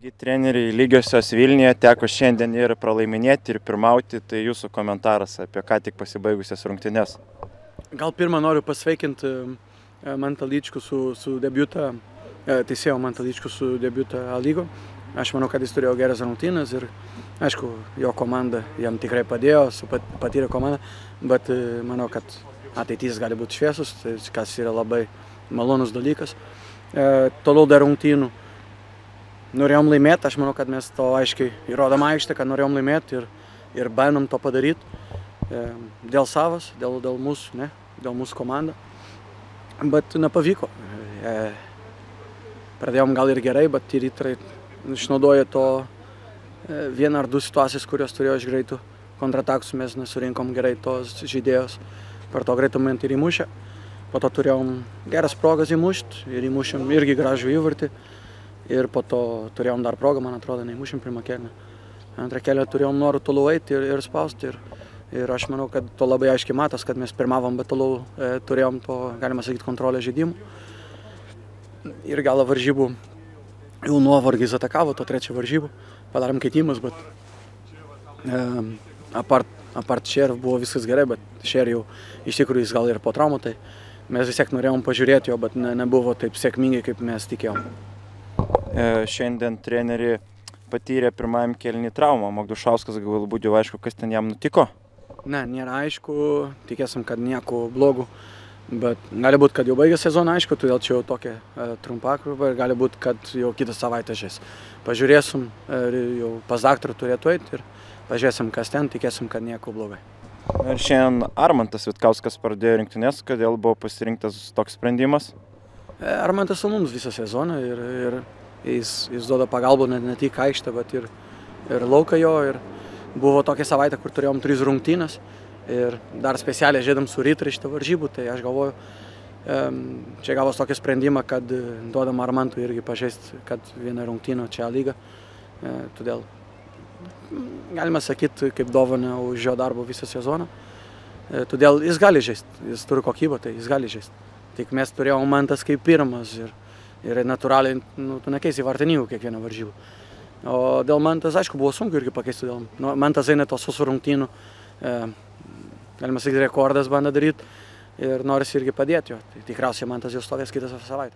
Treneriai lygiosios Vilniuje teko šiandien ir pralaiminėti, ir pirmauti, tai jūsų komentaras apie ką tik pasibaigusias rungtynes. Gal pirmą noriu pasveikinti Mantą Lyčkų su debiutą, teisėjo Mantą Lyčkų su debiutą A lygo. Aš manau, kad jis turėjo geras rungtynes ir, aišku, jo komanda jam tikrai padėjo, patyrė komandą, bet manau, kad ateitis gali būti šviesus, kas yra labai malonus dalykas. Toliau dar rungtynių. Norėjom laimėti, aš manau, kad mes to aiškiai įrodom aikštę, kad norėjom laimėti ir bandom to padaryti dėl savas, dėl mūsų, ne, dėl mūsų komandą. Bet nepavyko. Pradėjom gal ir gerai, bet Rytai išnaudojo to vieną ar du situacijas, kurios turėjo iš greitų kontrataksų, mes nesurinkom gerai tos žaidėjos, per to greitų momentą ir įmušę. Po to turėjom geras progas įmušti ir įmušėm irgi gražų įvartį. Ir po to turėjom dar progą, man atrodo, neįmušėm pirmą kėlinį. Antrą kėlinį turėjom norų toliau eiti ir spausti. Ir aš manau, kad to labai aiškiai matos, kad mes pirmavom, bet toliau turėjom to, galima sakyti, kontrolę žaidimų. Ir gal varžybų jau nuovargis atakavo, to trečią varžybų. Padarėm keitimus, bet apart Šer buvo viskas gerai, bet Šer jau iš tikrųjų jis gal ir po traumų, tai mes vis tiek norėjom pažiūrėti jo, bet nebuvo taip sėkmingai, kaip mes tikėjom. Šiandien treneri patyrė pirmajam kėlinį traumą. Magdušauskas galbūt jau aišku, kas ten jam nutiko? Ne, nėra aišku, tikėsim, kad nieko blogų, bet gali būti, kad jau baigė sezoną, aišku, todėl čia jau tokia trumpa krūva ir gali būti, kad jau kitą savaitę žais. Pažiūrėsim, jau pas daktarą turėtų eiti ir pažiūrėsim, kas ten, tikėsim, kad nieko blogai. Ir šiandien Armantas Vitkauskas pradėjo rinktinės, kodėl buvo pasirinktas toks sprendimas? Armantas su mums visą sezoną ir jis duoda pagalbą ne tik aikštę, bet ir lauką jo. Ir buvo tokia savaitė, kur turėjom 3 rungtynes ir dar specialiai žaidėm su Rytai šitą varžybų, tai aš galvoju, čia gavos tokį sprendimą, kad duodam Armantui irgi pažaisti, kad vieną rungtynę čia lygą. Todėl galima sakyti, kaip dovana už jo darbo visą sezoną. Todėl jis gali žaisti, jis turi kokybę, tai jis gali žaisti. Tik mes turėjom Mantas kaip pirmas ir natūraliai, tu nekeisi vartininkų kiekvieną varžybą. O dėl Mantas, aišku, buvo sunku irgi pakeisti. Mantas eina tos susų rungtynių, galima sakyti, rekordas bando daryti ir norisi irgi padėti jo. Tai tikriausiai Mantas jau stovės kitą savaitę.